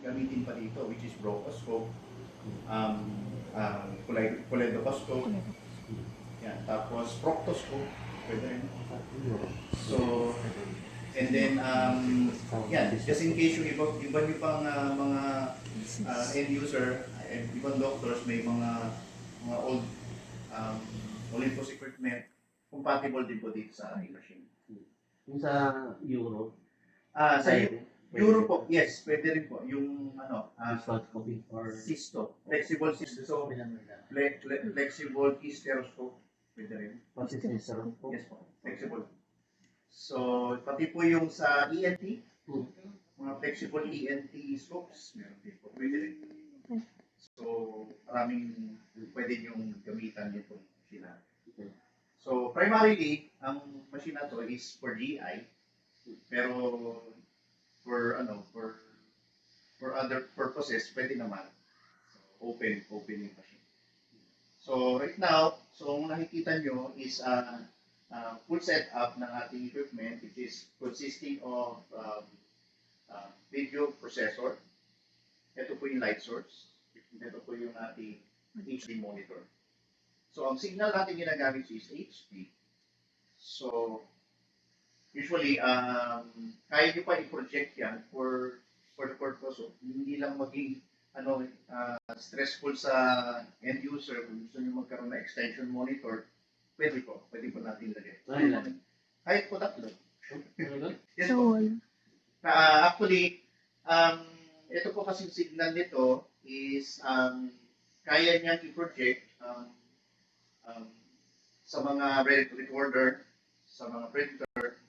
gamitin pa dito, which is bronchoscope, choledocoscope, yan. Tapos proctoscope, pwede rin. So, and then, yan, just in case yung iba nyo pang mga end user, and ibang doctors, may mga old Olympus equipment, compatible din po dito sa ating machine. Yung sa Euro? Sa Euro po, yes, pwede rin po. Yung Cystoscopy or cysto, flexible cysto. So, flexible hysteroscope, pwede rin. Cystoscope? Yes po, flexible. So, pati po yung sa ENT, mga flexible ENT scopes, meron din po, pwede rin. So, maraming pwede yung gamitan nito machine. So, primarily, ang machine na to is for GI, pero for other purposes, pwede naman. So, open yung machine. So, right now, so ang nakikita nyo is full setup ng ating equipment, which is consisting of video processor. Ito po yung light source. Ito po yung ating HD monitor. So, ang signal natin ginagamit is HD. So, usually, kaya nyo pa i-project yan for the purpose of hindi lang maging stressful sa end user. Kung gusto nyo magkaroon ng extension monitor, pwede po natin lagyan. Kahit po tatlo. Yes po. Actually, ito po kasing signal nito is kaya niyang i-project sa mga recorder, sa mga printer,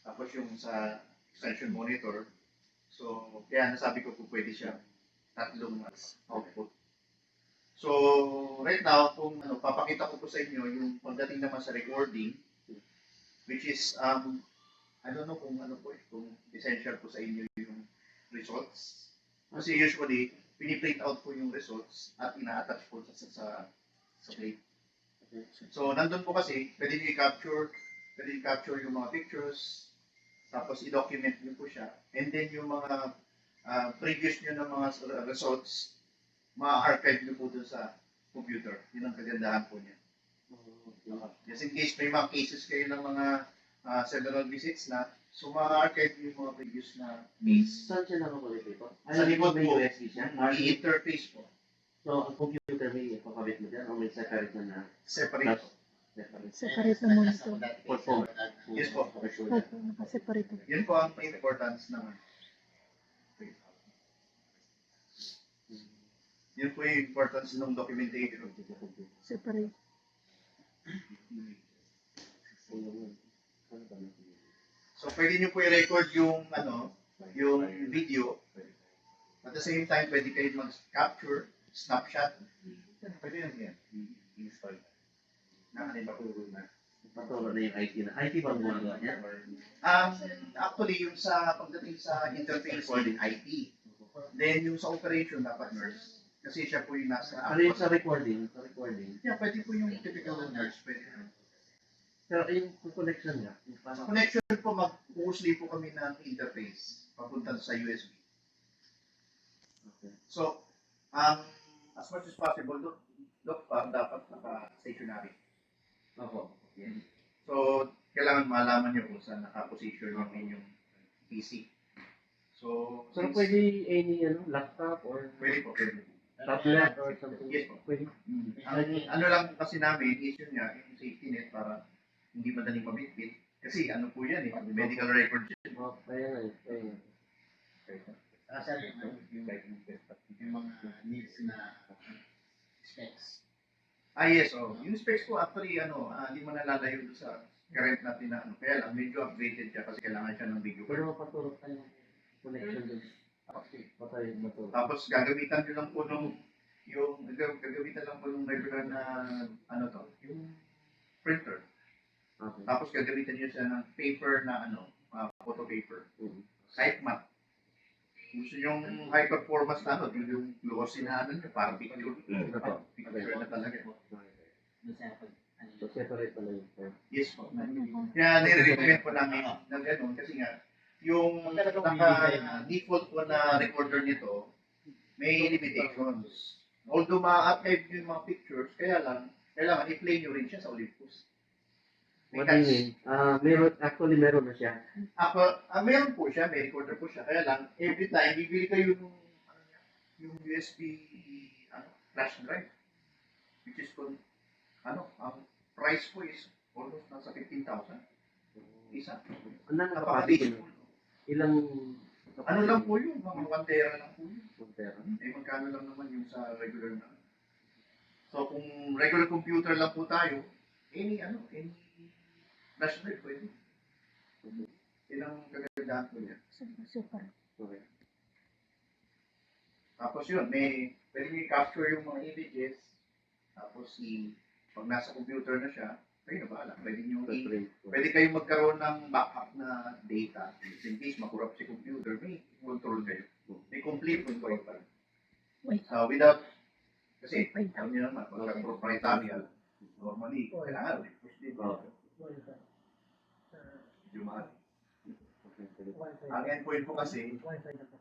tapos yung sa extension monitor. So, kaya nasabi ko po pwede siya tatlong output. So, right now, kung papakita ko po sa inyo yung pagdating naman sa recording, which is, I don't know kung kung essential po sa inyo yung results. Kasi usually, piniprint out po yung results at ina-attach po sa plate. So, nandun po kasi, pwede nyo i-capture yung mga pictures, tapos i-document nyo po siya, and then yung mga previous nyo ng mga results, ma-archive nyo po dun sa computer. Yun ang kagandahan po niya. Just in case may mga cases kayo ng mga several visits na, so ma-archive nyo yung mga previous na case. Saan siya nakakulit ito? Sa likod po, USB siya? i-interface po. So, ang computer may kakabit mo dyan o may separate na Separate po. Separate na monitor. Yes po. Opo, nakaseparate. Yun po ang importance naman. Yun po yung importance ng documentation. Separate. So, pwede nyo po i-record yung video. At the same time, pwede kayo mag-capture, snapshot. Pwede yan. I-install. Nakalimutan na. Paturo na yung IT na. IT ba gumagawa niya? Actually, yung sa pagdating sa interface, IT. Then, yung sa operation, dapat nurse. Kasi siya po yung nasa... Ano yung sa recording? Yeah, pwede po yung typical nurse. Pwede. Pero yung connection niya? Sa connection po, mag-mostly po kami ng interface papunta sa USB. Okay. So, as much as possible, dapat naka-stationary. Ako. Yeah. So, kailangan malaman nyo kung saan naka-position yung inyong PC. So, pwede any laptop or pwede po. tablet or something? Yes po. Pwede. Ano lang kasi namin, issue niya, yung safety net para hindi madaling mabitbit. Kasi ano po yan medical record yan. Oh, kaya nga. Yung mga needs na specs. Yes, yung specs po actually, hindi mo nalalayo doon sa current natin na kaya lang, medyo updated siya kasi kailangan siya ng video. Pero mapatulog tayo connection doon. Okay, patay matulog. Tapos gagamitan nyo lang po gagamitan lang po nung regular na, yung printer. Okay. Tapos gagamitan nyo siya ng paper na, photo paper. Kahit matte. Gusto yung high performance na yung glossy na parang picture. Picture na talaga. So, separate pala yun. Yes po. Kaya nire-recommend po namin ng gano'n kasi nga, yung naka-default po na recorder nito, may limitations. Although ma-archive nyo yung mga pictures, kaya lang, kailangan i-play nyo rin siya sa Olympus. What do you mean? Meron na siya. Meron po siya, may recorder po siya. Kaya lang, every time, bibili kayo yung USB flash drive. Which is ang price po is almost nasa 15,000. Isa. Anong capacity Napaka-basic na? po. Ilang Ano lang po yun, mga 1 tera lang po yun. Compare. Magkano lang naman yung sa regular na. So, kung regular computer lang po tayo, any flash drive pwede. Ilang kagandahan po niya. Separate. Okay. Tapos yun, pwede nyo i-capture yung mga images. Tapos pag nasa computer na siya, kayo na bahala. Pwede kayong magkaroon ng backup na data. In case makurap si computer, may control kayo. May complete control pa. Wait. Without, kasi, Wait. alam niyo naman, pagka proprietarial, normally, kailangan ulit. Medyo mahal. Ang endpoint po kasi,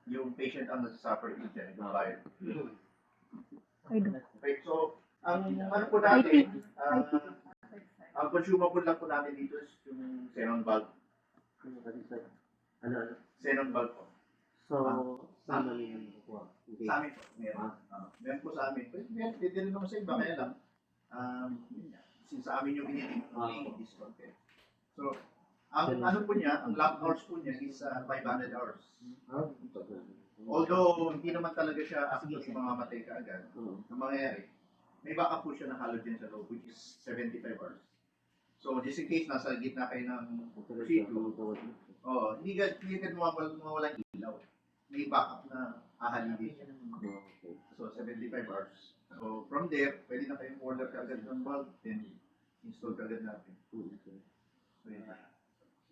yung patient ang nasa-suffer dyan, yung buyer. I don't. Okay, so, ang po natin, ang consumable lang po natin dito is yung xenon bulb. Ano? Xenon bulb po. So, saan na yung kukuha? Okay. Sa amin po, meron. Meron po sa amin. Pwede rin naman sa iba, kaya lang, since sa amin yung initin, only discount. So, ang po niya, ang lab hours po niya is 500 hours. Although, hindi naman talaga siya active sa mamamatay ka agad. Ang mangyayari, may backup po siya na halogen sa loob, which is 75 hours. So, just in case nasa gitna kayo ng C2, hindi ka mawawalan ilaw. May backup na ahalili siya. So, 75 hours. So, from there, pwede na kayong order kagad ng bulb, then install kagad natin.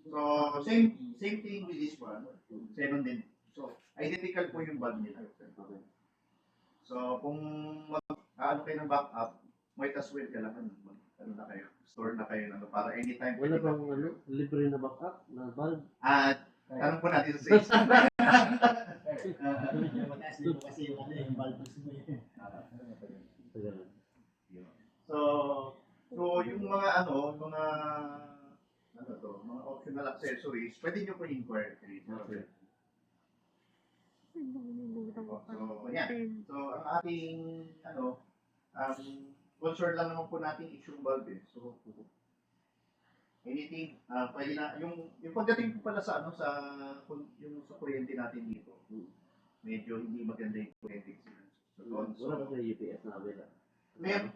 So, same thing with this one. Xenon din. So, identical po yung bulb nila. So, kung kayo ng backup, might as well kailangan na kayo. Store na kayo para anytime. Wala bang libre na backup na bulb? At, tanong po natin sa sales. Mataas din po kasi yung bulb mo yun. So yung mga mga optional accessories, pwede nyo po inquire. Okay. So, yan. So, ang ating, concern lang naman po natin is yung bulb eh. So, anything, pwede na, yung pagdating po pala sa, yung sa kuryente natin dito, medyo hindi maganda yung kuryente. Wala ba sa UPS na wala? Meron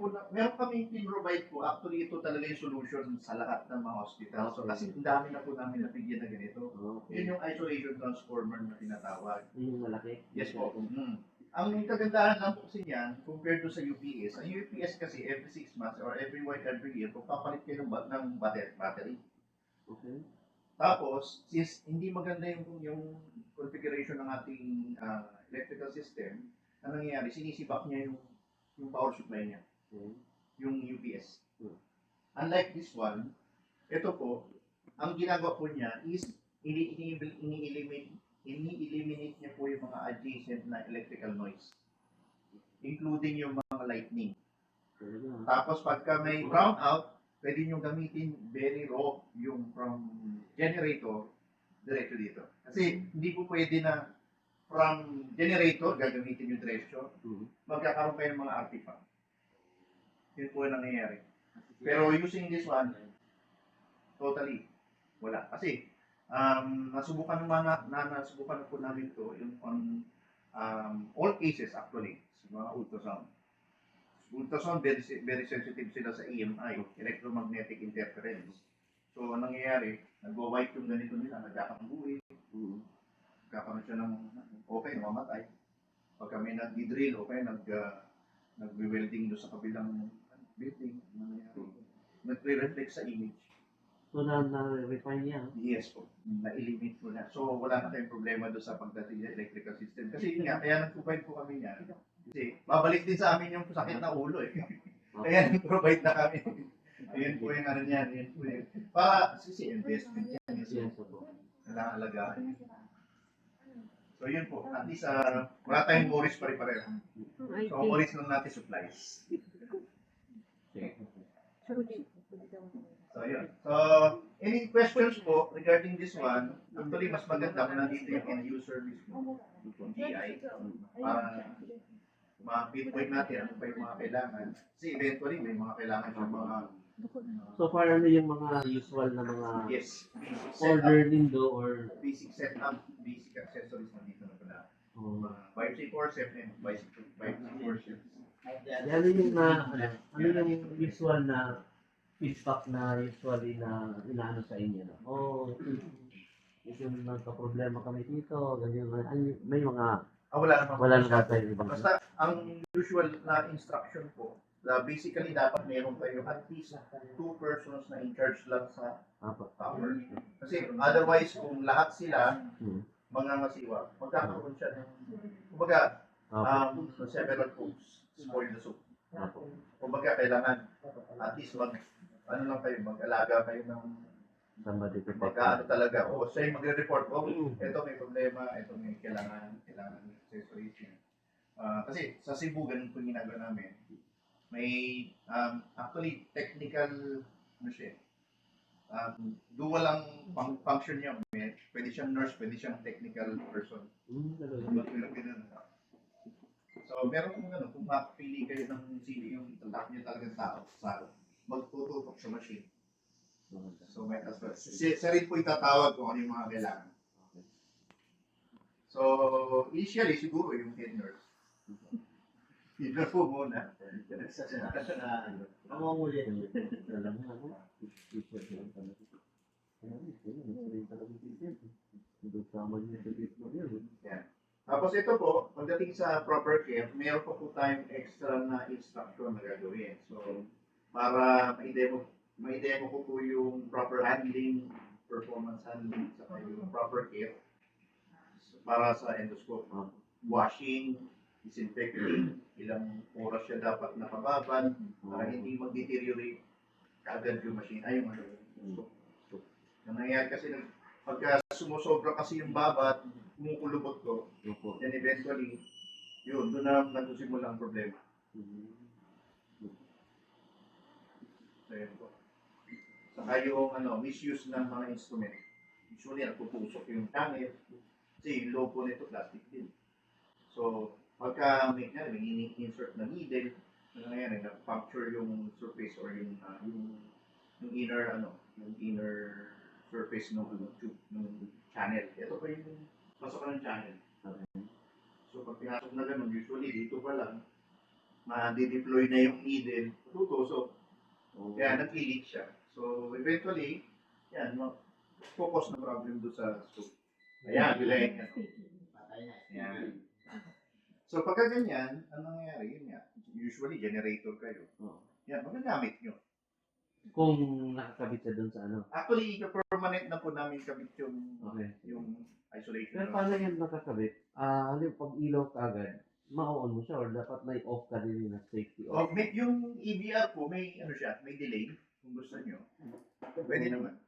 kami pin-provide po. Actually, ito talaga yung solution sa lahat ng mga hospital. So, kasi ang dami na po namin nabigyan na ganito. Yun yung isolation transformer na tinatawag. Yung malaki? Yes po. Ang kagandahan lang po kasi niyan, compared to sa UPS, ang UPS kasi every 6 months or every year, papalit kayo ng battery. Okay. Tapos, since hindi maganda yung configuration ng ating electrical system, ang nangyayari, sinisibak niya yung power supply niya, yung UPS. Unlike this one, ito po, ang ginagawa po niya is ini-eliminate niya po yung mga adjacent na electrical noise, including yung mga lightning. Tapos pagka may brownout, pwede nyo gamitin very raw yung from generator diretso dito. Kasi hindi po pwede na from generator gagamitin yung diretso. Magkakaroon kayo ng mga artifact. Yun po yung nangyayari. Pero using this one, totally wala. Kasi nasubukan na po namin to on all cases actually sa mga ultrasound. Ultrasound very sensitive sila sa EMI, electromagnetic interference. So anong nangyayari, nagwa-white yung ganito nila, nagkakambuhi, nagkakaroon siya ng okay, namamatay. Pagka may nag-drill, okay, nag-welding doon sa kabilang building, nagre-reflect sa image. So, na-refine niya? Yes po, na-eliminate po na. So, wala na tayong problema doon sa pagdating sa electrical system. Kasi yun nga, kaya nag-provide po kami niya. Kasi, babalik din sa amin yung sakit na ulo eh. Kaya nag-provide na kami. Ayun po yung ano niyan, yun po yun. Para, investment yan. Yes, po. kailangan alagaan. So yun po, at least wala tayong worries pare-pareho. So ang worries lang natin supplies. So yun. So any questions po regarding this one? Actually mas maganda kung nandito yung end user mismo, yung GI, para ma-pinpoint natin ano pa yung mga kailangan. Kasi eventually may mga kailangan siya mga So far, ano yung mga usual na mga yes, basic order setup, nindo or basic setup, basic accessories nandito na pala. oh, Mga biopsy forceps and biopsy forceps. ano yung ano yung usual na feedback na usually na inaano sa inyo? No? Oh, yung nagka-problema kami dito, ganyan, may mga Wala naman. wala na tayo ibang. Basta ang usual na instruction po, basically dapat meron kayo at least 2 persons na in charge lang sa tower. Kasi otherwise kung lahat sila mangangasiwa, magkakaroon siya ng kumbaga several cooks, spoil the soup. Kumbaga kailangan at least ano lang kayo, mag-alaga kayo ng Somebody to take mag-ano talaga. O siya yung magre-report, ito may problema, ito may kailangan accessories yun. Kasi sa Cebu, ganun po yung ginagawa namin. May, actually, technical, ano siya, dual lang function niya. Pwede siyang nurse, pwede siyang technical person. So, meron kung ano, kung makapili kayo ng sino yung tatak niyo talagang tao, magtututok sa machine. So, may aspect. Siya rin po itatawag kung ano yung mga kailangan. So, initially, siguro yung head nurse. Yun na po muna. Namamuli. Yan. Tapos ito po, pagdating sa proper care, mayroon po tayong extra na instruction na gagawin. So, para may-demo ko po yung proper handling, performance handling, saka yung proper care para sa endoscope. Washing, disinfecting, ilang oras siya dapat nakababad para hindi mag-deteriorate agad yung machine. Ay, yung endoscope. Nangyayari kasi pagka sumusobra kasi yung babat, kumukulubot ko, then eventually, yun, doon na nagsisimula ang problema. So, yun po. Saka yung misuse ng mga instrument. Usually, nagpupusok yung channel. Kasi yung low po nito, plastic din. So, pagka may insert na needle, nangyayari, na-puncture yung surface or yung inner surface ng tube, ng channel. Ito po yung pasok ng channel. So, pag pinasok na ganun, usually dito pa lang, ma-deploy na yung needle, tutusok. Kaya nag-leak siya. So, eventually, yan, focus na problem doon sa scope. Ayan, bilay niya. Yan. So, pagka ganyan, ano nangyayari? Yun nga, usually generator kayo. Yan, magagamit nyo. Kung nakakabit siya dun sa ano. Actually, permanent na po namin kabit yung, yung isolation. Pero paano yung nakakabit? Pag ilaw ka agad, ma-on mo siya or dapat may off ka din na safety off? Yung EBR po, may may delay kung gusto nyo. Pwede naman.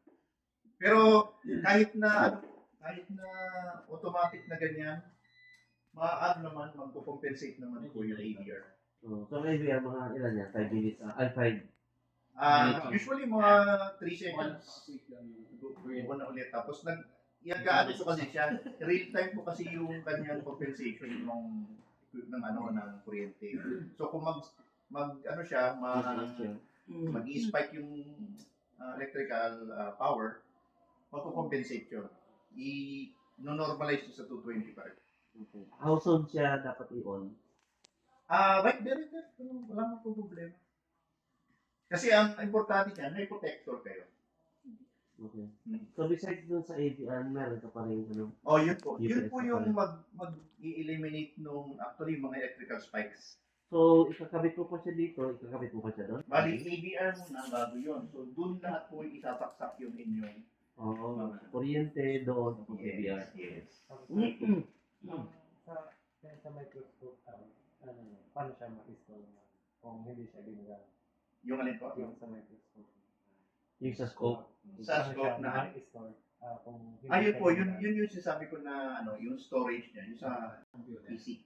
Pero kahit na automatic na ganyan, naman, magpo-compensate naman po yung EBR. So maybe mga ilan yan? 5 minutes? 5? Usually mga 3 seconds. Buo na ulit. Tapos i-agaano po kasi siya. Real time po kasi yung kanyang compensation ng kuryente. So kung mag-spike yung electrical power, magko-compensate yun. I-normalize sa 220 pa rin. Okay. How soon siya dapat i-on? Right there. Wala mo po problema. Kasi ang importante niyan, may protector kayo. Okay. So besides dun sa AVR, meron ka pa rin yun po. Yun po yung mag-i-eliminate nung actually mga electrical spikes. So, ikakabit mo pa siya dito, ikakabit mo pa siya doon? Bali, AVR muna bago yun. So, dun lahat po isasaksak yung inyong kuryente doon, AVR. Yes. Sa microscope, paano siya ma-install kung hindi siya ginagamit? Yung alin po? Yung sa microscope. Yung sa scope. Sa scope na i-store. Kung hindi Ayun siya po, yun, ginagamit. yun yung sinasabi ko na ano, yung storage niya, yung sa PC.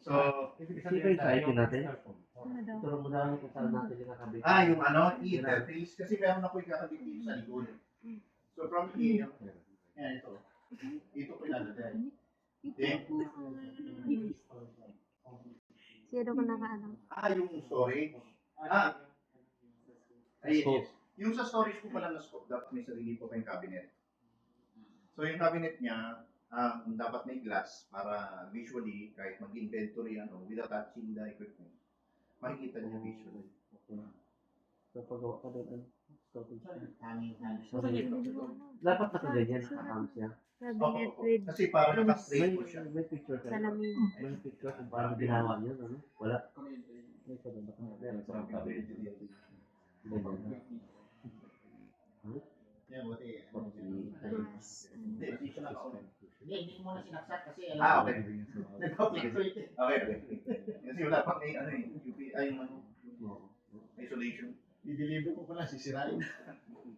So, Ibig Sino yung sa IP natin? Ano daw? Turo mo lang kung saan natin nakakabit. yung ano, interface, kasi meron ako ikakabit dito sa likod. So, from here, yan ito. Dito ko ilalagay. Then, Sino ko nakaano? yung storage. Yes. Yung sa storage ko pala na scope, dapat may sarili po kayong cabinet. So, yung cabinet niya, dapat may glass para visually, kahit mag-inventory, without touching the equipment, makikita niya visually. Okay. So, pagawa ka doon. Hanging. Dapat nakaganyan, nakakam siya. Cabinet with Kasi para naka-straight May, po siya. may picture ka. salamin. May picture kung paano ginawa niya, ano? Wala. May pa doon. Meron sa mga cabinet. Ganyan. Yan, buti. Glass. Hindi, dito na ako. Hindi mo na sinaksak kasi Okay. Nag-fluctuate. Okay. Kasi wala pang may UP, yung isolation. i-deliver ko pala, sisirain.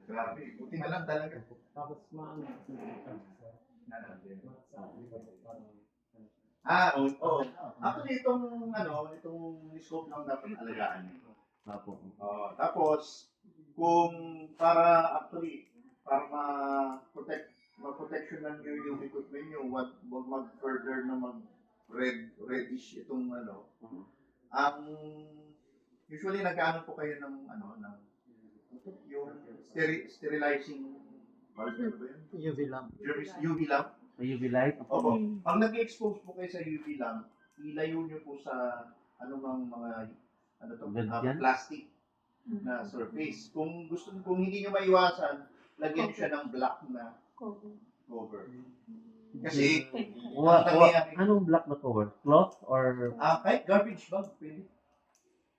Grabe, buti na lang talaga. Tapos maano. Oo. Actually, itong scope lang dapat alagaan niyo. Apo. Tapos, para ma-protectionan nyo yung equipment nyo, wag mag-further na reddish itong ang usually nag-ano po kayo ng yung sterilizing bulb, ano ba yun? UV lamp. UV lamp. May UV light. Opo. Pag nag-expose po kayo sa UV lamp, ilayo nyo po sa anumang mga Ganyan? plastic na surface. Kung hindi nyo maiwasan, lagyan nyo siya ng black na cover. Kasi, Anong black na cover? Cloth or kahit garbage bag, pwede.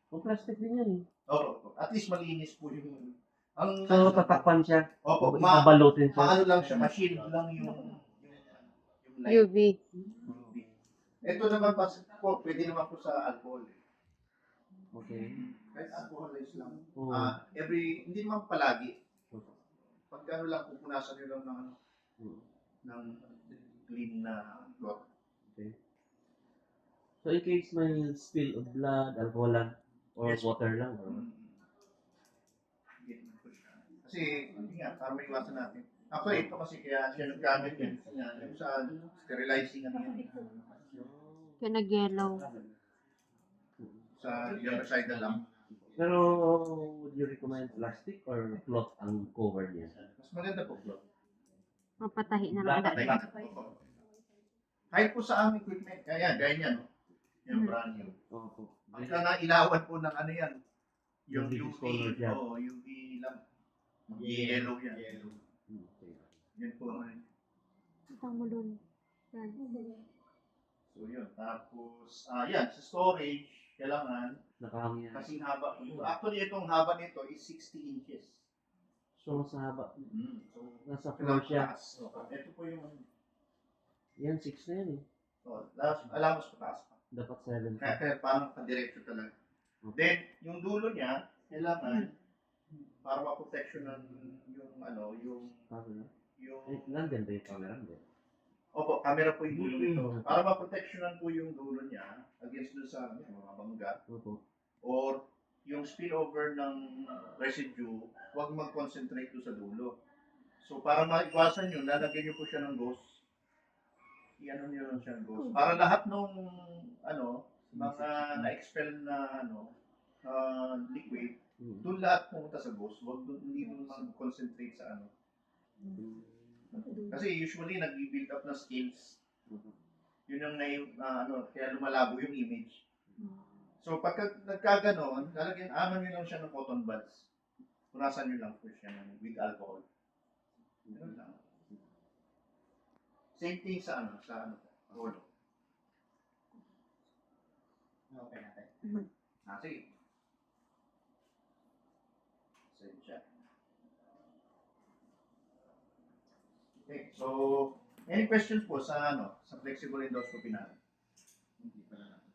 o plastic din yan eh. Opo. At least malinis po yung So, tatakpan siya. Opo, Ibabalutin siya. maano lang siya, ma-shield lang yung light. UV. Ito naman po, pwede naman po sa alcohol. Okay. Kahit alcoholize lang. Oo. Hindi naman palagi. Pag lang, pupunasan nyo lang ng clean na cloth. So, in case may spill of blood, alcohol lang, or Yes. water lang, or Kasi, hindi nga, para maiwasan natin. Ito kasi kaya siya naggamit yan. Yung sa sterilizing Kaya nag-yellow. sa germicidal lang. Pero, would you recommend plastic or cloth ang cover niya? Mas maganda po cloth. Mapatahi na lang. Kahit po sa aming equipment, kaya ganyan, no? Yung brand new. Opo. Pagka nailawan po ng yan, yung Yung UV, color yan. UV lang. Yellow yan. Okay. Yan po. Ito mo dun. Yan. So yun. Tapos, yan, sa storage, kailangan, Nakahangyan. kasing haba. Actually, itong haba nito is 60 inches. So, mas haba. So, Nasa floor siya. taas. Ito po yung, Yan, 6 na yan eh. alamos pataas pa. Dapat 7 pa. Kaya parang kadiretso talaga. Then, yung dulo niya, kailangan, para ma-protectionan yung Camera. yung Nandyan ba yung camera? Hindi. Opo, camera po yung dulo nito. Para ma-protectionan po yung dulo niya against doon sa mga bangga Opo. or yung spillover ng residue, huwag mag-concentrate doon sa dulo. So, para maiwasan yun, lalagyan niyo po siya ng gauze. I-ano niyo lang siya ng gauze. Para lahat ng mga na-expel na liquid, doon lahat pumunta sa gauze. Hindi doon mag-concentrate sa Kasi usually nag-build up na scales. Yun yung kaya lumalabo yung image. So pagka nagkaganon, nyo lang siya ng cotton buds. Punasan nyo lang po siya with alcohol. Ganun lang. Same thing sa rolo. Okay natin. Sige. Same siya. Okay, so any questions po sa sa flexible endoscopy natin? Hindi pa na natin.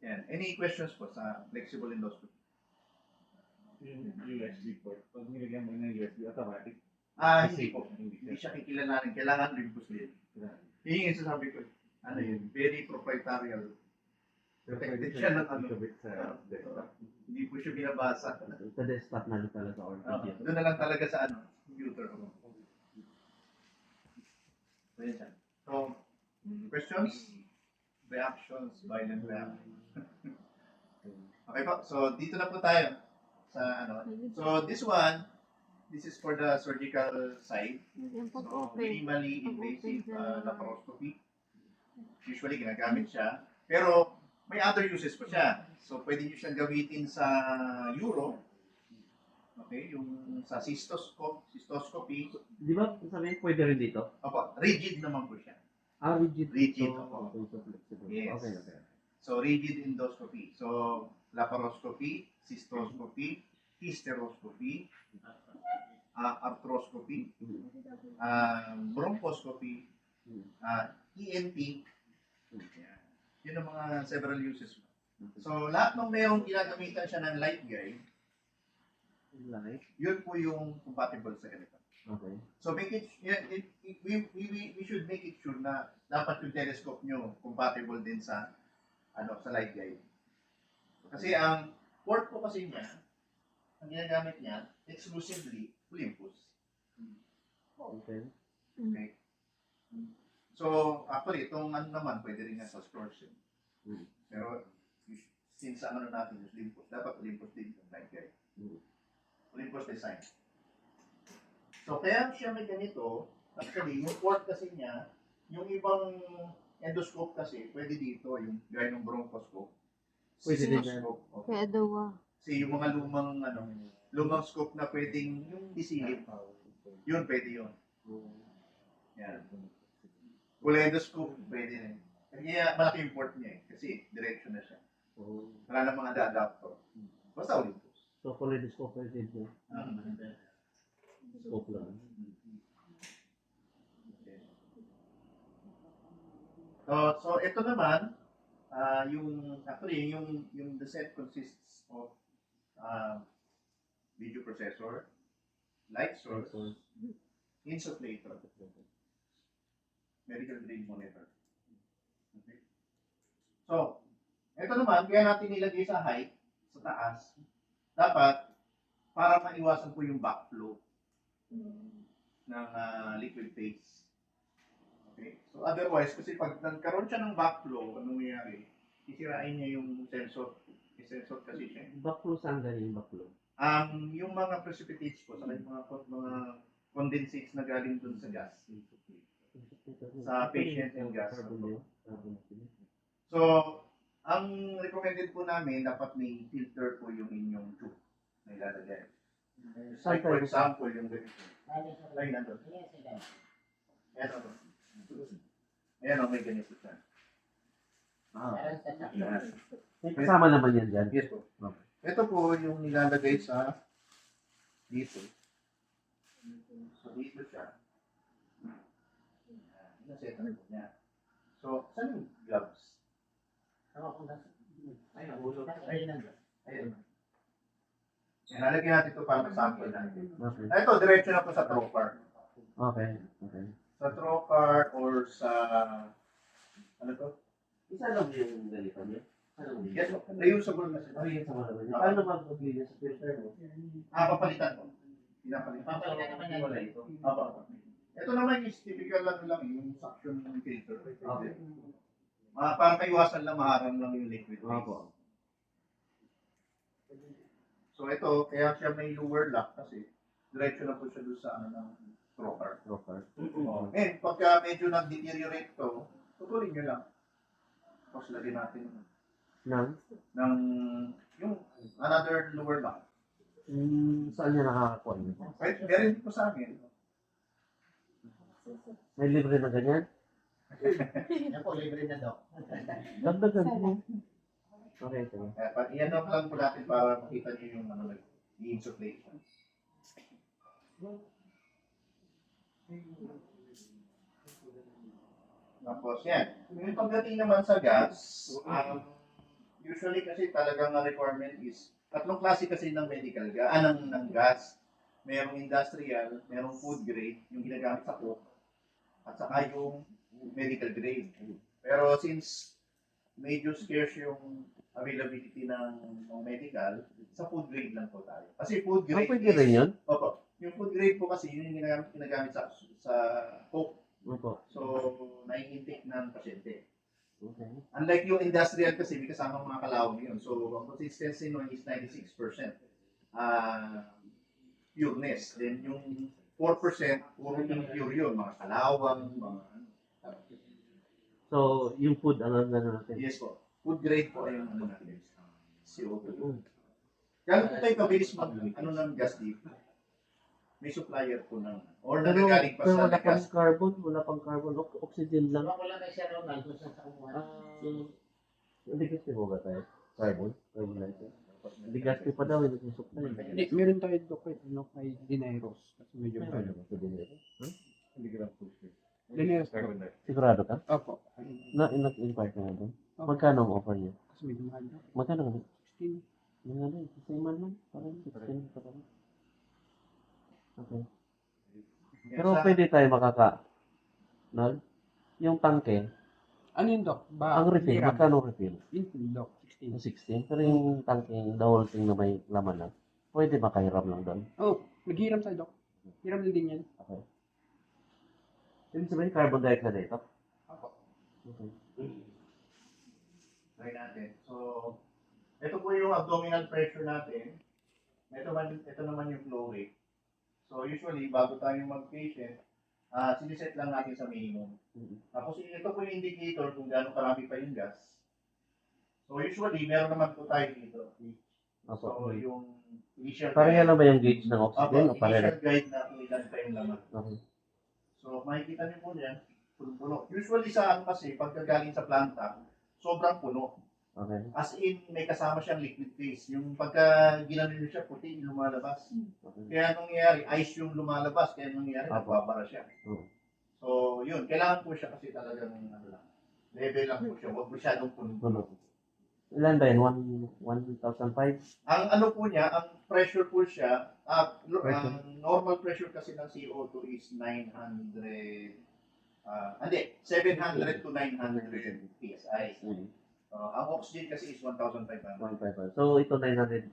Yan. Any questions po sa flexible endoscopy? Yung USB port. Pag nilagyan mo ng USB, automatic. Hindi po. Hindi siya kikilalanin. Kailangan limpos din. Yun yung sasabi ko. Ano yun? Very proprietarial. Protected siya ng ano. Sa desktop. Hindi po siya binabasa. Sa desktop na lang talaga or video. Doon na lang talaga sa ano, computer. So, yun siya. So, questions? Reactions? Violent reactions? Okay po. So, dito na po tayo sa ano. So, this is for the surgical side. Yung So, pag-open. minimally invasive Pag-open sa- laparoscopy. Usually, ginagamit siya. Pero, may other uses pa siya. So, pwede nyo siyang gamitin sa uro. Okay, yung sa cystoscopy. Di ba sabihin pwede rin dito? Opo, rigid naman po siya. Rigid. Rigid, So, oo. okay, so flexible. Yes. Okay, okay. So, rigid endoscopy. So, laparoscopy, cystoscopy, hysteroscopy, arthroscopy, bronchoscopy, ENT. Yan. Yun ang mga several uses. So, lahat ng mayroong ginagamitan siya ng light guide, Like, yun po yung compatible sa elephant. okay. So, make it, we should make it sure na dapat yung telescope nyo compatible din sa sa light guide. Kasi ang port po kasi niya, ang ginagamit niya, exclusively Olympus. Okay. Okay? So, actually, itong ano naman, pwede rin nga sa distortion. Pero, since ang ano natin is Olympus, dapat Olympus din yung light guide. Olympus design. So, kaya siya may ganito, actually, yung port kasi niya, yung ibang endoscope kasi, pwede dito, yung gaya ng bronchoscope. Pwede din yan. Cystoscope, okay. Kaya daw Kasi yung mga lumang scope na pwedeng yung disilip, yun pwede yun. Yan. Endoscope, pwede rin. Kaya malaki yung port niya kasi direction na siya. Wala na mga adapter. Basta Olympus. So, kaleidoscope pwede dito. Scope lang. So ito naman, yung the set consists of video processor, light source, insufflator, medical grade monitor. Okay. So, ito naman, kaya natin nilagay sa height, sa taas, dapat para maiwasan po yung backflow ng liquid phase. Okay? So otherwise, kasi pag nagkaroon siya ng backflow, anong nangyayari? Sisirain niya yung sensor. May sensor kasi siya. Backflow saan galing yung backflow? Yung mga precipitates po, saka yung mga condensates na galing dun sa gas. Sa patient and gas. So, ang recommended po namin, dapat may filter po yung inyong tube na ilalagay. Like for example, yung ganito. Ay, nandun. Ayan o, may ganito siya. Ayan. May kasama naman yan dyan. Yes po. Okay. Ito po yung nilalagay sa dito. So, dito siya. Naseta po niya. So, saan yung gloves? Ay, nahulog. Ayun. Yan, lalagyan natin ito para masample natin. Okay. Ito, diretso na po sa trocar. Okay. Okay. Sa trocar or sa, ano to? Isa lang yung ganito niya. Yes, reusable na siya. Ay, sa mga naman. Paano mag-linis sa filter mo? Papalitan ko. Pinapalitan. Wala ito. Ito naman is typical lang yung suction filter. Okay. Para maiwasan lang maharang lang yung liquid phase. Opo. So ito, kaya siya may lower lock kasi diretso na po siya doon sa ng trocar. Trocar. Pagka medyo nag-deteriorate to, tutuloy nyo lang. Tapos lagyan natin Nang? ng yung another lower lock. Saan niya nakakakuha niyo? Right? Meron din po sa amin. May libre na ganyan? Yan po, libre na daw. Dagdagan mo. Okay, sige. Iyan lang po natin para makita nyo yung i-insufflation. Tapos yan. Yung pagdating naman sa gas, usually kasi talagang ang requirement is Tatlong klase kasi ng medical ng gas. Merong industrial, merong food grade, yung ginagamit sa cook, at saka yung medical grade. Pero since medyo scarce yung availability ng medical, sa food grade lang po tayo. Kasi food Ah, grade pwede rin yun? Opo. Yung food grade po kasi yun yung ginagamit sa cook. Opo. So, nai-intake ng pasyente. Okay. Unlike yung industrial kasi may kasama mga kalawang yun. So, ang consistency nun is 96% pureness. Then yung 4%, puro yung pure yun. Mga kalawang, mga So, yung food, ano natin? yes po. Food grade po ay yung ano natin. CO2. Mm. Kaya po tayo kabilis ng gas dito. May supplier po ng or Pero, nagagaling pa pero sa wala pang gas. carbon, oxygen lang. Wala na siya Ronald kung saan sa kumuha. Hindi kasi mo ba tayo? Carbon lighter. Hindi gasto pa daw, hindi supply. Hindi, meron tayo doon kay Dineros. Kasi medyo Meron ba sa dinero? Dineros po. Sigurado ka? Opo. Nag-inquire ka na doon? Opo. Magkano ang offer niya? Kasi medyo mahal daw. Magkano ka? 16. Mga ano, sa iman lang. Parang 16 pa lang. Okay. Pero pwede tayo Nal? Yung tangke, Ano yun, Dok? ang refill, Hiram. magkano refill? Yun, Dok. 16. 16. Pero yung tangke, the whole thing na may laman lang, pwede makahiram lang doon. Oh, naghiram tayo, Dok. Hiram din yan. Okay. Ibig sabihin, carbon dioxide ito? Opo. Okay. Try natin. So, ito po yung abdominal pressure natin. Ito naman yung flow rate. So, usually, bago tayo mag-patient, siniset lang natin sa minimum. Tapos, ito po yung indicator kung gaano karami pa yung gas. So, usually, meron naman po tayo dito. Opo. So, yung initial Pareha lang ba yung gauge ng oxygen o pareha? initial guide na kung ilan pa yung laman. Okay. So, makikita niyo po yan, puno. Usually sa ano kasi, pagkagaling sa planta, sobrang puno. Okay. As in, may kasama siyang liquid phase. Yung pagka ginanon niyo siya, puti yung lumalabas. Okay. Kaya anong nangyayari, ice yung lumalabas. Kaya anong nangyayari, Apo. nagbabara siya. Oo. So, yun. Kailangan po siya kasi talagang ano lang. Level lang po siya. Huwag masyadong puno. Puno. Ilan ba yun? 1,005? Ang ano po niya, ang pressure po siya, Pressure? ang normal pressure kasi ng CO2 is 900, hindi, 700 to 900 PSI. Ang oxygen kasi is 1,500. 155. So, ito 900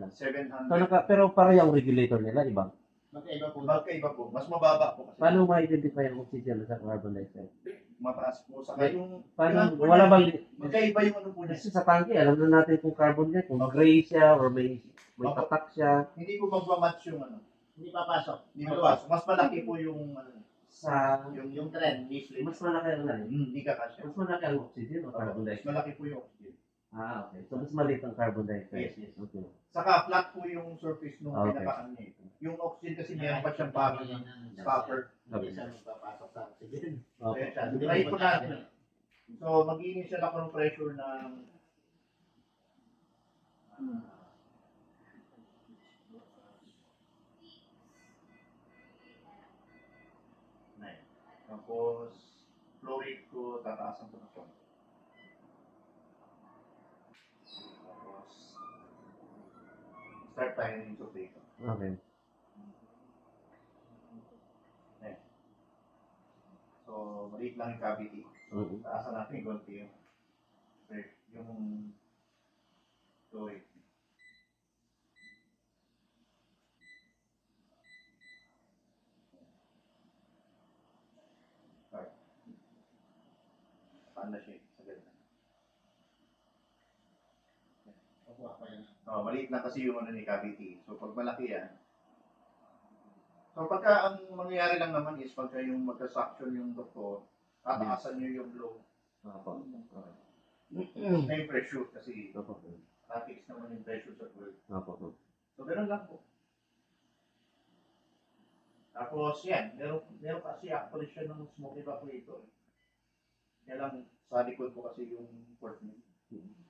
lang. 700. So, pero pareho ang regulator nila, iba? Magkaiba po. Magkaiba po. Mas mababa po kasi. Paano ma-identify ang oxygen sa carbon dioxide? Mataas po. Saka yung... Paano, kailangan po wala niya- bang... Magkaiba yung ano po niya. Kasi sa tangke, alam na natin kung carbon niya, kung gray siya or may tatak siya. Hindi ko magmamatch yung ano. Hindi papasok. Hindi ko mas malaki po yung ano. Sa... Yung trend, usually. Mas malaki ang ano, Hindi ka kasya. mas malaki ang oxygen o carbon Mas dioxide. malaki po yung oxygen. Ah, okay. So, mas maliit ang carbon dioxide. Yes, yes. Okay. Saka flat po yung surface nung Okay. pinaka-ano niya. Yung oxygen kasi meron pa siyang bubble stopper. Hindi siya magpapasok sa oxygen. Okay. Kaya siya. Try po natin. So, mag-initial ako ng pressure ng nine. Tapos, flow rate ko, tataasan ko na po. Tapos, start tayo ng intubate. Okay. So, maliit lang yung cavity. Mhm. Taasan natin yung konti yung flow rate. Alright. Paano siya? Sa ganun. Opo, ako yan. Maliit lang kasi yung ano ni cavity. So, pag malaki yan, so pagka ang mangyayari lang naman is pagka yung magka-suction yung doktor, tataasan nyo yung flow. Opo. Na yung pressure kasi Opo. fix naman yung pressure sa world. Opo. So, ganun lang po. Tapos, yan. Meron kasi actually siya ng smoke evaporator. Kaya lang, sa likod po kasi yung port niya.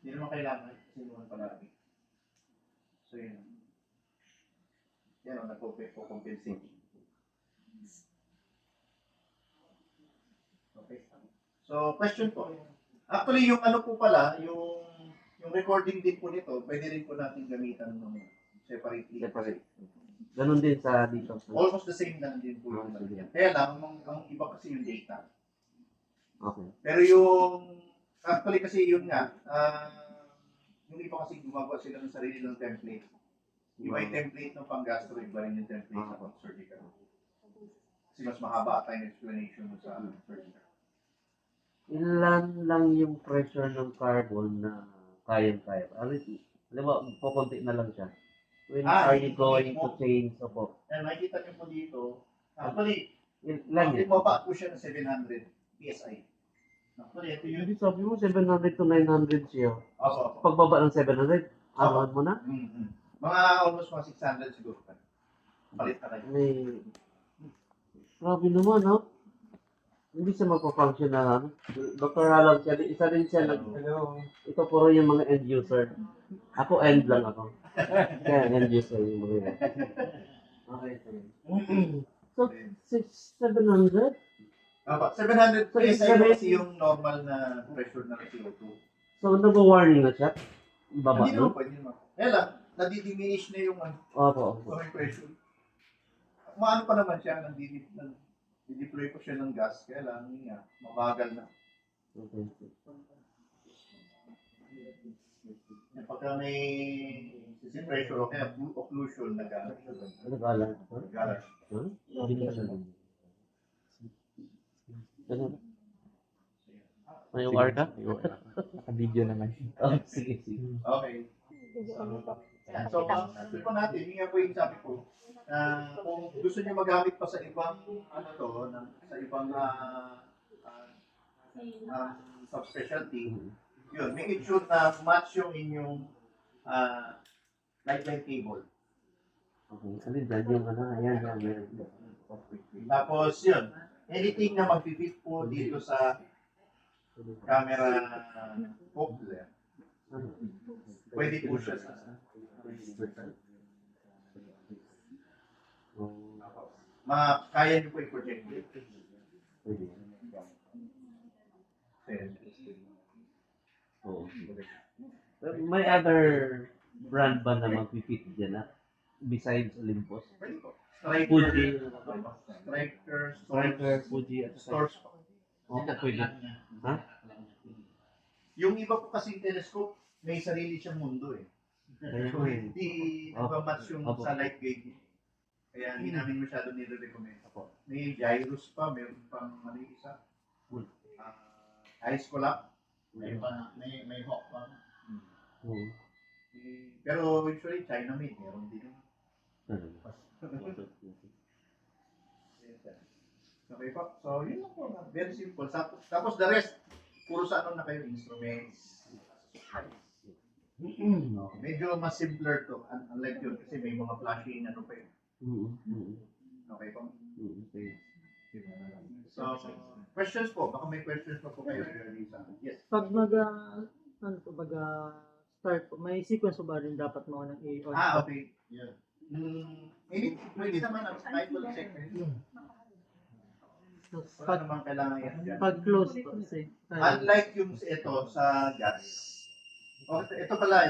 Hindi naman kailangan kasi naman palagi. So, yun. Yan o, nagpo-compensate. Okay. So, question po. Actually, yung ano po pala, yung yung recording din po nito, pwede rin po natin gamitan ng separately. Separate. Ganun din sa dito. Almost the same lang din po yung Sige. Kaya lang, ang iba kasi yung data. Okay. Pero yung, actually kasi yun nga, yung iba kasi gumagawa sila ng sarili ng template. Iba yung template ng pang-gastro, iba rin yung template sa pang-surgical. Kasi mas mahaba time explanation mo sa surgical. Ilan lang yung pressure ng carbon na kayang-kaya? Alam mo, pupunti na lang siya. When are you going to change? Opo. And makikita niyo po dito, actually, Ilan yun? bumaba po siya ng 700 PSI. Actually, ito yun. Hindi sabi mo 700 to 900 siya. Opo. Pagbaba ng 700, anuhan mo na? Mm-hmm. Mga almost mga 600 siguro pa. Palit na kayo. May... Grabe naman, no? Hindi siya magpa-function na ano. Dr. Halag siya, isa rin siya Hello. ito puro yung mga end user. Ako end lang ako. Kaya end user yung mga yun. Okay, sige. So, 700? 700 So, PSI kasi yung normal na pressure ng CO2. So, nag-warning na siya? Baba Hindi no? naman pwede naman. Kaya lang, nadidiminish na yung Opo, opo. pressure. Maano pa naman siya, nag-deploy pa siya ng gas, kaya lang, yun nga, mabagal na. Okay. Pagka may pressure o kaya occlusion, nag-alas. Nag-alert. Nag-alas. Huh? Hindi ka siya. Ganun. May UR ka? Naka-video naman. Oh, sige, sige. Okay. So, sabi po natin, yun nga po yung sabi ko, kung gusto niyo magamit pa sa ibang, sa ibang subspecialty, yun, make it sure na match yung inyong lifeline cable. Okay. Alin dyan yung ano? Ayan, yan. Tapos yun, anything na mag-fit po dito sa camera hook, pwede po siya sa kaya niyo po i-project. Pwede. Oo. May other brand ba na mag-fit dyan na? Besides Olympus? Pwede po. Fuji. Striker, Fuji, at Stores. Okay, pwede. Ha? Yung iba po kasing telescope, may sarili siyang mundo eh. So, hindi nagmamatch yung sa light gauge. Kaya hindi namin masyado nire-recommend. May gyrus pa, meron pang ano yung isa. Ice collapse. May hawk pa. Oo. Pero usually China made, meron din. Okay po. So, yun lang po. Very simple. Tapos the rest, puro sa ano na kayo, instruments. Medyo mas simpler to. Unlike yun, kasi may mga flashing ano pa yun. Okay po. So, questions po. Baka may questions pa po kayo. Yes. Pag start po, may sequence po ba rin dapat mo ng i-on? Okay. Yeah. Pwede naman ang title segment. Wala naman kailangan yan dyan. Pag close po, say. Unlike yung ito sa gas. Oh, ito pala.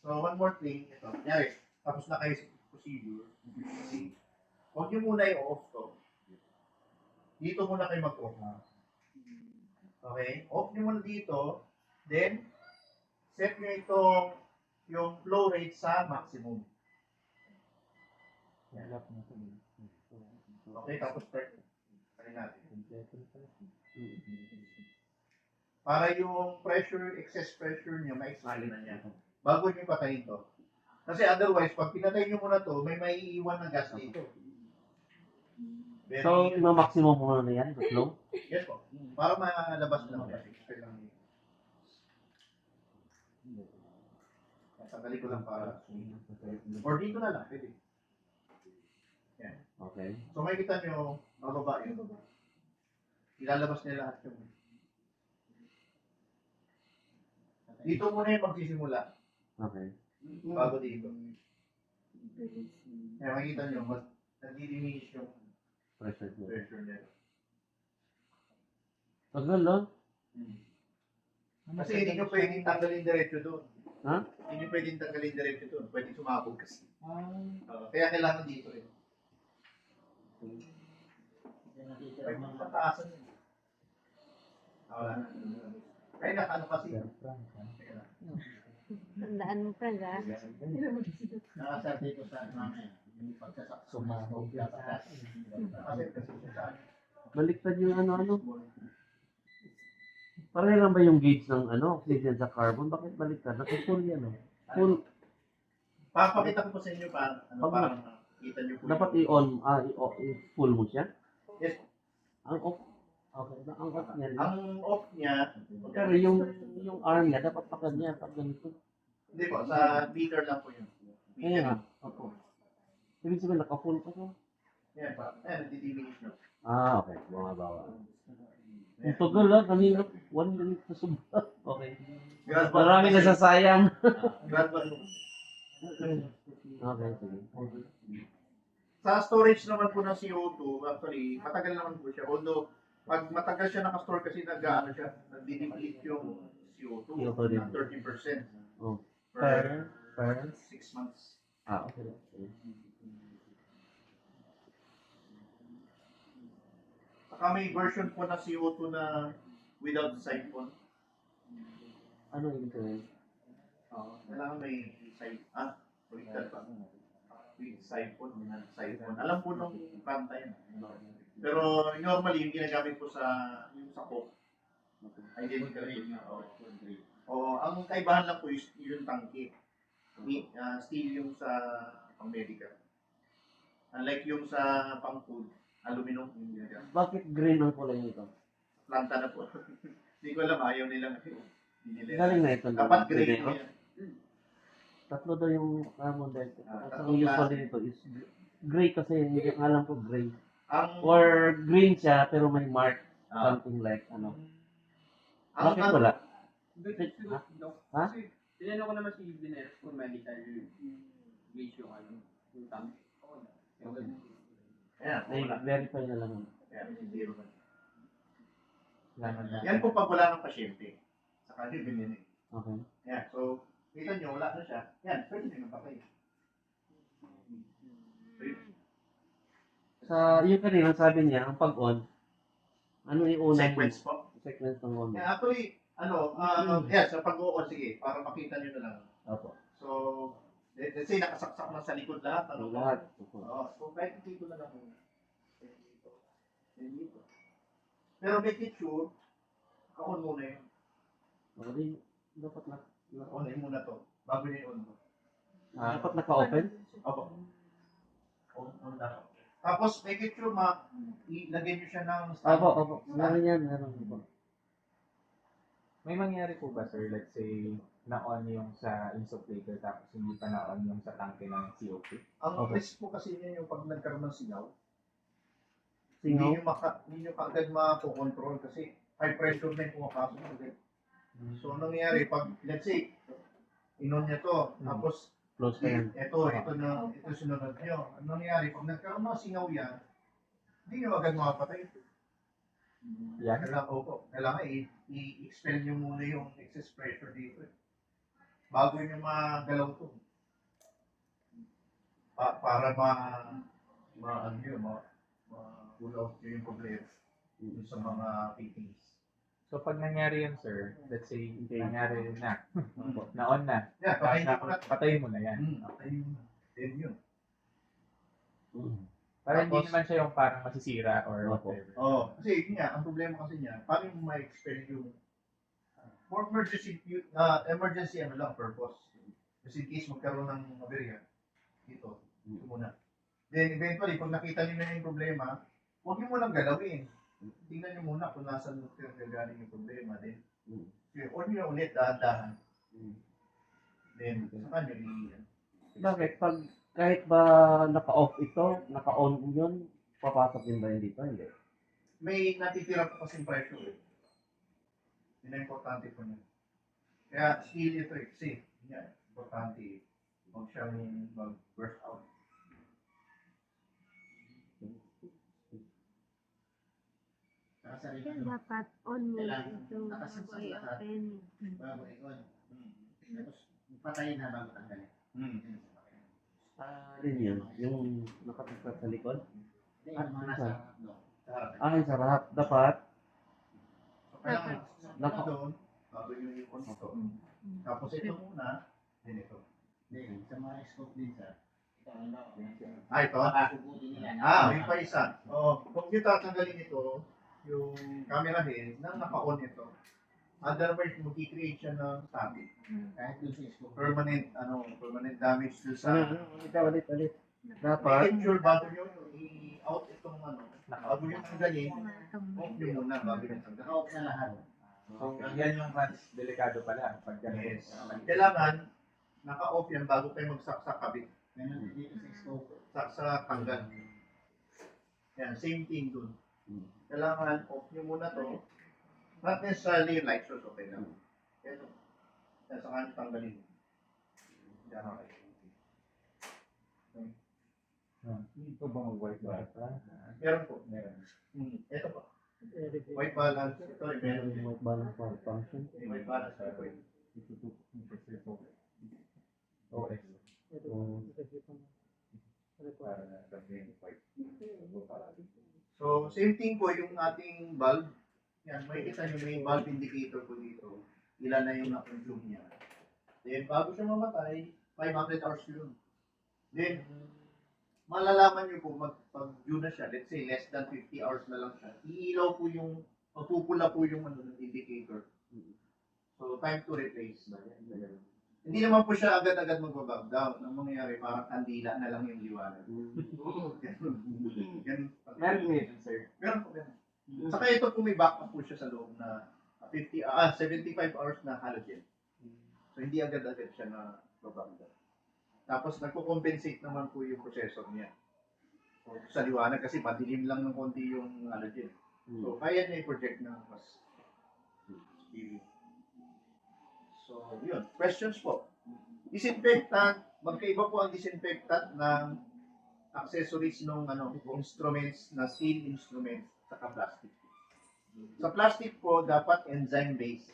So, one more thing. Ito. Kunyari, tapos na kayo sa procedure. Huwag nyo muna i-off to. Dito muna kayo mag-off. Okay? Off nyo muna dito. Then, set nyo yung flow rate sa maximum. Okay, tapos start. Try natin. Para yung pressure, excess pressure nyo, ma-explain na niya. Bago nyo patayin to. Kasi otherwise, pag pinatay nyo muna to, may maiiwan na gas dito. So, maximum mo na yan, the flow? Yes po. Para malabas na kasi. Sandali ko lang para. Or dito na lang, pwede. Yan. Okay. So makikita nyo, mababa yun. Ilalabas nila lahat yung. Dito muna yung magsisimula. Okay. Bago dito. Kaya makikita nyo, nag-diminish yung Pressure mo. pressure nila. Tagal, no? Kasi hindi nyo pwedeng tanggalin diretso doon. Ha? Hindi nyo pwedeng tanggalin diretso doon. Pwedeng sumabog kasi. Ah, Kaya kailangan dito rin. Pwede mo pataasan yun. Wala na. Kaya ano kasi. Tandaan mo, friend, ha? Nakasarte ko sa mamaya. Yung pagsasakso sumabog ka sa Kasi sa Baliktad yung ano-ano. Pareho lang ba yung gauge ng oxygen sa carbon? Bakit baliktad? Naka-full yan, oh. Full. Papakita ko po sa inyo Pag- para makita nyo po. Dapat i-full mo siya? Yes. Ang off. Okay, ang off niya. Ang off niya, Pero yung arm niya, dapat pakad niya pag ganito. hindi po, sa meter lang po yun. Kaya nga. Opo. Ibig sabihin, naka-full pa siya. Yan pa. Ayan, nagdi-diminish na. Okay. Bumabawa. Ang tagal lang. Kanina, 1 minute na subra. Okay. Marami na sasayang. Gradual. Okay, sige. Sa storage naman po ng CO2, actually, matagal naman po siya. Although, pag matagal siya nakastore kasi nagdi-deplete yung CO2 CO2 din. ng 30% Oh. per Per? 6 months. Okay. Saka may version po na CO2 na without siphon. Ano yung sabihin? Kailangan may baliktad pa. With siphon. Alam po nung kanta yun. Pero normally, yung ginagamit ko sa Coke, identical yun. O, ang kaibahan lang po is yung tangke. Steel yung sa pang-medical. Unlike yung sa pang-food, aluminum yung ginagamit. Bakit green ang kulay nito? Planta na po. Hindi ko alam, ayaw nilang. Galing na ito. Dapat gray no? po yan. Tatlo daw yung carbon dioxide. Ang tatlong usually nito is gray kasi hindi ang alam ko gray. Ang, Or green siya pero may mark. Ah. Something like ang, Bakit wala? Ha? Kasi tinanong ko naman si Dineros kung medical ratio yung tank. Ayan, wala. Verify na lang. Ayan, zero na. laman na. Yan po pag wala ng pasyente. Sa kanya, ganyan eh. Okay. Yan, so, kita nyo, wala na siya. Yan, pwede nyo napatay. Sa yung kanina sabi niya, ang pag-on, ano yung unang Sequence po. sequence ng on? Yeah, actually, yan, sa pag-o-on, sige, para makita nyo na lang. Opo. So, let's say, nakasaksak na sa likod lahat. Ang lahat. Opo. Oo, so kahit dito na lang muna. Dito. Dito. Pero make it sure, ka-on muna yun. Okay. Dapat na. On muna to. Bago nyo on to. Dapat naka-open? Opo. On na. Tapos, make it sure, ilagay nyo siya ng stand. Opo. Meron yan. Meron. Opo. May mangyari po ba, sir? Let's say, na-on yung sa insufflator tapos hindi pa na-on yung sa tangke ng CO2? Ang Okay. risk po kasi niya yung pag nagkaroon ng singaw, Singaw? hindi nyo kaagad makakontrol kasi high pressure na yung pumapasok agad. So, anong nangyayari, pag, let's say, inon niya to, tapos, Close pa yan. ito sinunod nyo. Anong nangyayari, pag nagkaroon ng singaw yan, hindi nyo agad makapatay. Yan? Kailangan i-expel nyo muna yung excess pressure dito. Bago nyo magalaw to. Para pull out nyo yung problema dun sa mga fittings. So, pag nangyari yun, sir, let's say, nangyari na, na-on na, Yeah, patayin mo na yan. Patayin mo na. Then yun. Para hindi Tapos- naman siya yung parang masisira or Opo. whatever. Kasi yun nga, ang problema kasi niya, paano mo ma-expel yung for emergency lang purpose. Kasi in case magkaroon ng aberya, ito muna. Then eventually, pag nakita niyo na yung problema, huwag niyo munang galawin. Tingnan niyo muna kung nasan gagaling yung problema. Then, huwag niyo ulit dahan-dahan. Then, saka niyo Bakit? Kahit ba naka-off ito, naka-on yun, papasok din ba yun dito? Hindi. may natitira po kasing pressure eh. Yun ang importante po niya. Kaya steel ito eh. Kasi, yun nga, importante eh. Huwag siyang mag-burst out. Nakasarili Kaya ano. dapat on muna ito bago i-open. Bago ikon. Tapos, patayin na bago tanggalin. Alin yun? Yung nakapagpat sa likod? Hindi, yung mga nasa harap doon. Ay, sarap. Dapat. So, kailangan Naka- doon, bago yung icon ito. Tapos ito muna, then ito. Hindi, sa mga scope din sa ito, ano, Ito. subutin nila. May pa isa. Kung dito tatanggalin ito, yung camera head, nang naka-on ito. Otherwise, mag-create siya ng static. Kahit doon sa scope. Permanent damage dun sa... Ulit. Dapat, make sure bago nyo i-out itong bago nyo tanggalin, off nyo muna bago nyo tanggalin. Naka-off na lahat. So, yan yung mas delikado pala pag ganun. Yes. Kailangan, naka-off yan bago kayo magsaksak kabit. Ganun dito sa scope. Saksak tanggal. Yan, same thing dun. Kailangan off nyo muna to. Not necessarily yung light source, okay lang. Ito. Yan, saka nyo tanggalin. Yan, okay. Ito ba mag-white balance? Meron po. Meron. Ito po. White balance. Ito, meron din. White balance for function. White balance. Ito po. OS. Para sabihin white. So, same thing po yung ating bulb. Yan, makikita nyo may bulb indicator po dito. Ilan na yung na-consume niya. Then, bago siya mamatay, 500 hours yun. Then, malalaman nyo po pag-due na siya, let's say less than 50 hours na lang siya, iilaw po yung, magpupula po yung indicator. So, time to replace. Hindi naman po siya agad-agad mag-back down. Ang mangyayari, parang kandila na lang yung liwanag. Ganun. Meron din, sir. Meron po, meron. Saka ito po may backup po siya sa loob na 75 hours na halogen. So hindi agad-agad siya na babagda. Tapos nagko-compensate naman po yung processor niya. So, sa liwanag kasi madilim lang ng konti yung halogen. So kaya niya i-project na mas speedy. So yun, questions po. Disinfectant, magkaiba po ang disinfectant ng accessories ng instruments na steel instruments saka plastic. Sa plastic po, dapat enzyme-based.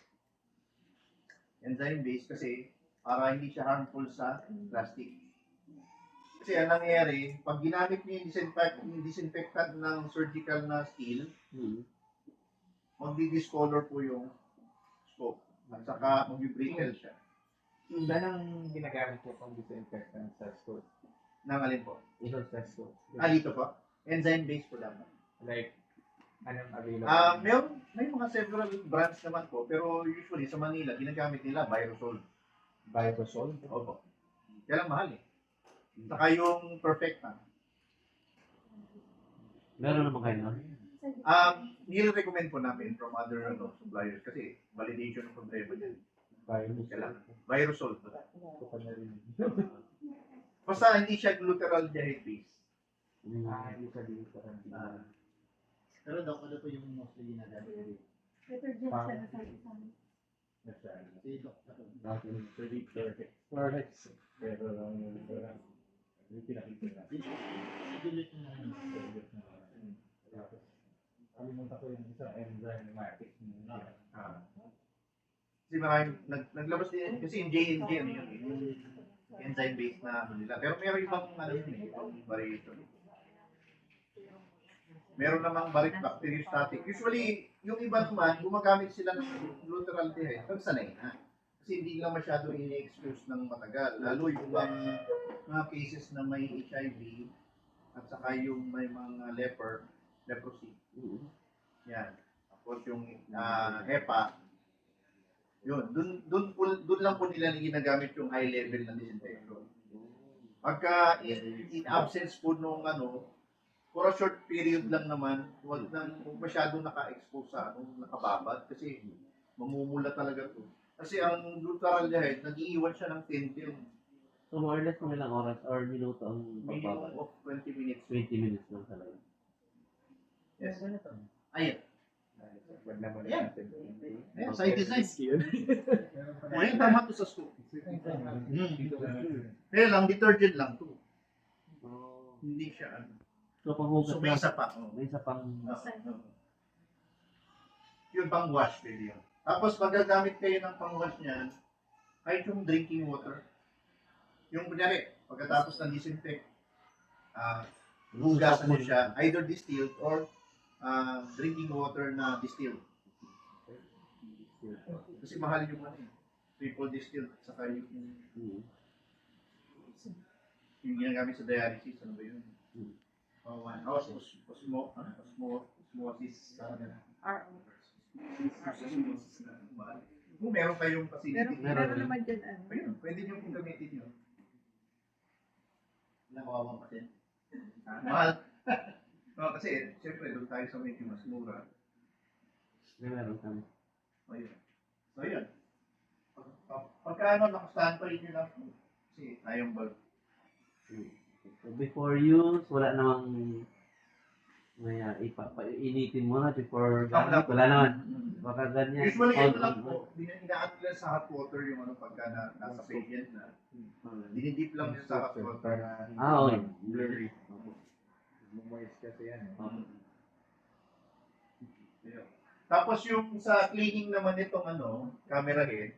Enzyme-based kasi para hindi siya harmful sa plastic. Kasi ang nangyayari, pag ginamit niyo yung disinfectant ng surgical na steel, magdi-discolor po yung scope. At saka mag-brittle siya. Saan ang ginagamit ko pang disinfectant sa school? Nang alin po? Ito sa school. Dito po. Enzyme-based po dapat. Like, anong available? May mga several brands naman po, pero usually sa Manila, ginagamit nila Virosol. Biosol? Opo. Kaya lang mahal eh. Saka yung Perfecta. Meron naman kayo nun? Nire-recommend po namin from other suppliers kasi validation ng problema niyan. Kailangan. Virosol. Basta hindi siya glutaraldehyde base. Hindi sa dito. Pero daw, ano po yung mostly ginagamit ko dito? Si Doc, Pero, yung pinakita na. Delete na lang. Kalimutan ko yung isa, enzymatic. Kasi maraming naglabas din kasi yung J&J yung enzyme based na nila. Pero meron ibang ibang variation. Meron namang bacteriostatic. Usually, yung iba naman, gumagamit sila ng glutaraldehyde. Pagsanay na. Kasi hindi lang masyado ini-expose ng matagal. Lalo yung mga cases na may HIV at saka yung may mga leprosy. Yan. Tapos yung HEPA. Yun. Dun lang po nila ginagamit yung high level na disinfection. Pagka in absence po nung for a short period lang naman, huwag masyado naka-expose sa nakababad kasi mamumula talaga to. Kasi ang glutaraldehyde, nag-iiwan siya ng tintin. So more or less kung ilang oras or minuto ang Minimum pagbabad? of 20 minutes. 20 minutes lang talaga. Yes. Ayun. Wag naman Ayan. natin. Ayan, side design. Ayan, tama to sa scope. Kaya lang, detergent lang to. Hindi siya So panghugas So may na, isa pa. may isa pang, Yun, pang wash, pwede yun. Tapos, magagamit kayo ng pang wash niyan, kahit yung drinking water. Yung kunyari, pagkatapos ng disinfect, hugasan mo siya, either distilled or drinking water na distilled. Kasi mahal yung ano eh. Triple distilled, saka yung ginagamit sa dialysis, ano ba yun? Osmosis. Kung meron kayong facility, Meron naman dyan ano. ayun, pwede nyo kung gamitin yun. Nakawawang kasi. Mahal. No, kasi, siyempre, doon tayo sa medyo mas mura. Meron kami. Ayun. So, yun. Pagka ano, nakastand pa rin nyo lang. Kasi, tayong bulb. So before use, wala namang may initin mo na before gamit. Wala naman. Baka ganyan. Usually, ito lang po. Inaat nila sa hot water yung ano pagka nasa patient na. Dinidip lang nila sa hot water. Okay. Blurry. Moist kasi yan. Ayun. Tapos yung sa cleaning naman nitong ano, camera head,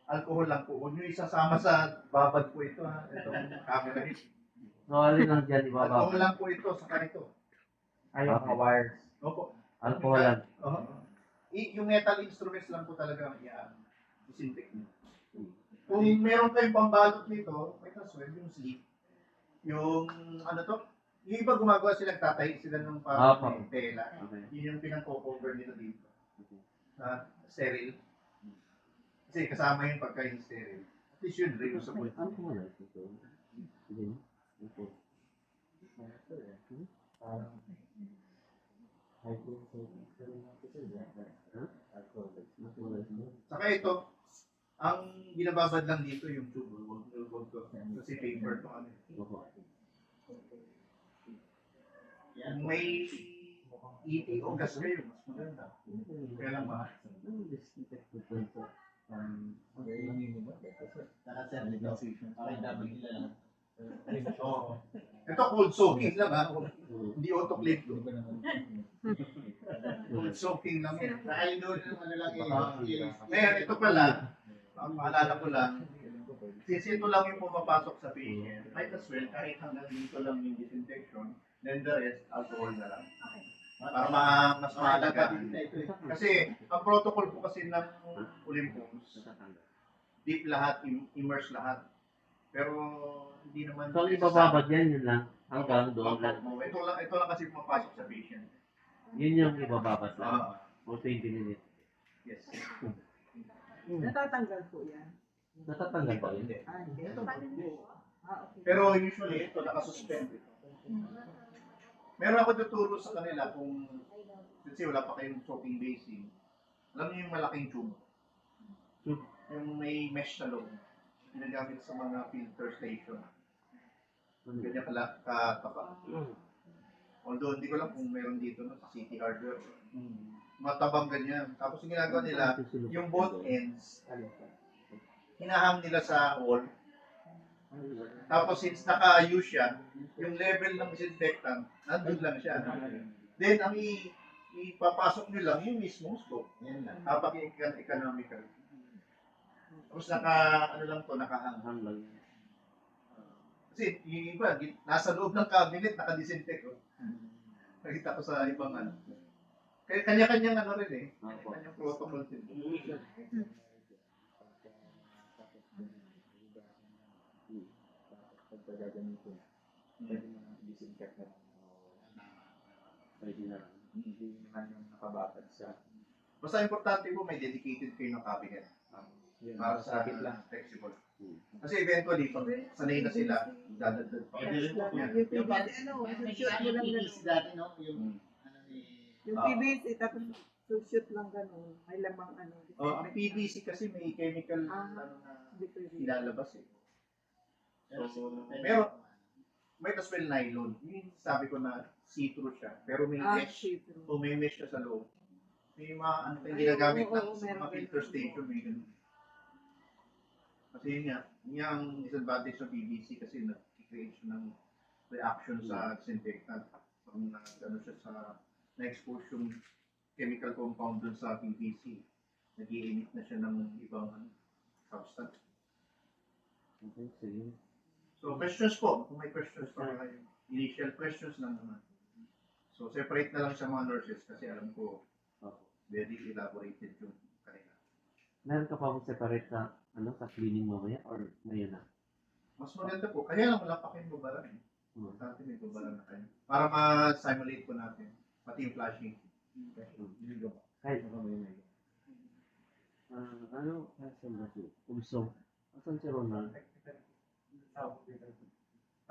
alcohol lang po. Huwag nyo isasama sa babad po ito ha. Itong camera head. So, alin lang dyan Alcohol ibababa? lang po ito sa kanito. Ay, yung mga wires. Opo. Alcohol lang. Yung metal instruments lang po talaga ang disinfect nyo. Kung meron kayong pambalot nito, may kaswell, yung sleeve. Yung ano to, yung iba gumagawa sila, tatahi sila ng parang tela. Okay. Yun yung pinang-cover nito dito. Sterile. Kasi kasama yung pagkain sterile. At least yun, reusable. Alcohol lang ito. Sige. Okay. Parang Saka ito, ang binababad lang dito yung tube. Huwag ko. Kasi paper to ano. Kung may ET o gas kayo, mas maganda. Kaya lang mahal. Naka-serve nito. Okay, dapat nila lang. Oo. Ito cold soaking lang ha. Hindi autoclave to. Cold soaking lang yan. Dahil doon yung ano lang Ngayon, ito pala, maalala ko lang, since ito lang yung pumapasok sa patient, might as well, kahit hanggang dito lang yung disinfection, then the rest, alcohol na lang. Para mas mahalaga. Kasi, ang protocol po kasi ng Olympus, deep lahat, immerse lahat. Pero, hindi naman... So, ang ibababad yan, yun lang. Hanggang doon lang. Ito lang kasi pumapasok sa patient. Yun yung ibababad lang. Ah, O 20 minutes. yes. Natatanggal po yan. Natatanggal ba yun? Ah, hindi. Okay. Pero usually, ito nakasuspend. Meron ako tuturo sa kanila kung kasi wala pa kayong soaking basin. Alam niyo yung malaking tube? Tube? Yung may mesh sa loob. Ginagamit sa mga filter station. Ganyan katapa. Although hindi ko lang kung meron dito no, sa City Hardware. Matabang ganyan. Tapos yung ginagawa nila, yung both ends, hinahang nila sa wall. Tapos since naka-use siya, yung level ng disinfectant, nandun lang siya. Then ang ipapasok nyo lang yung mismong scope. Yan lang. Habang economical. Tapos ano lang to, nakahang. Lang. Kasi yung iba, nasa loob ng cabinet, naka-disinfect. Oh. Nakita ko sa ibang ano. Kaya kanya-kanyang ano rin eh. Kanya-kanyang protocol din. Pagkagamitin. Pwede mo nang disinfect na lang. Pwede na lang. Hindi naman yung nakabakad sa Basta importante po may dedicated kayo ng cabinet. Para sa sakit lang. flexible. Kasi eventually, pag sanay na sila, dadagdag pa. Pwede rin po yan. Yung PVC, ano, shoot mo lang PVC gano'n. dati, no? Yung, ano ni... Yung PVC, tapos shoot lang gano'n. May lamang ano. Ang PVC kasi may chemical Ah. ano na Hindi pwede. ilalabas eh. So, meron, may as well nylon. Yung sabi ko na see-through siya. Pero may mesh. see-through. O may mesh siya sa loob. May mga ano tayong Ay, ginagamit oo, ng oo, sa meron mga filter station. May ganun. Kasi yun nga, yun ang disadvantage ng PVC kasi nag-create siya ng reaction sa disinfectant. Pag ano siya sa na-expose yung chemical compound dun sa PVC. Nag-i-emit na siya ng ibang substance. Okay, sige. So, questions po. Kung may questions pa kayo. Initial questions lang naman. So, separate na lang sa mga nurses kasi alam ko Opo. very elaborated yung kanila. Meron ka pa separate sa sa cleaning mamaya or ngayon na? Mas maganda po. Kaya lang wala pa kayong babaran eh. Hmm. Dati may babaran na kayo. Para ma-simulate po natin. Pati yung flashing. Kahit asan ba si Umsong? Asan si Ronald?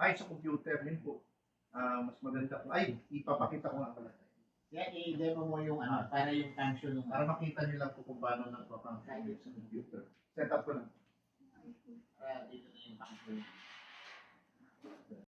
Ay, sa computer, yun po. Mas maganda po. Ay, ipapakita ko nga pala. Kaya i-demo mo yung ano, para yung function ng Para makita nyo lang po kung paano nagpapansin sa computer. Set up ko lang. para dito na yung function.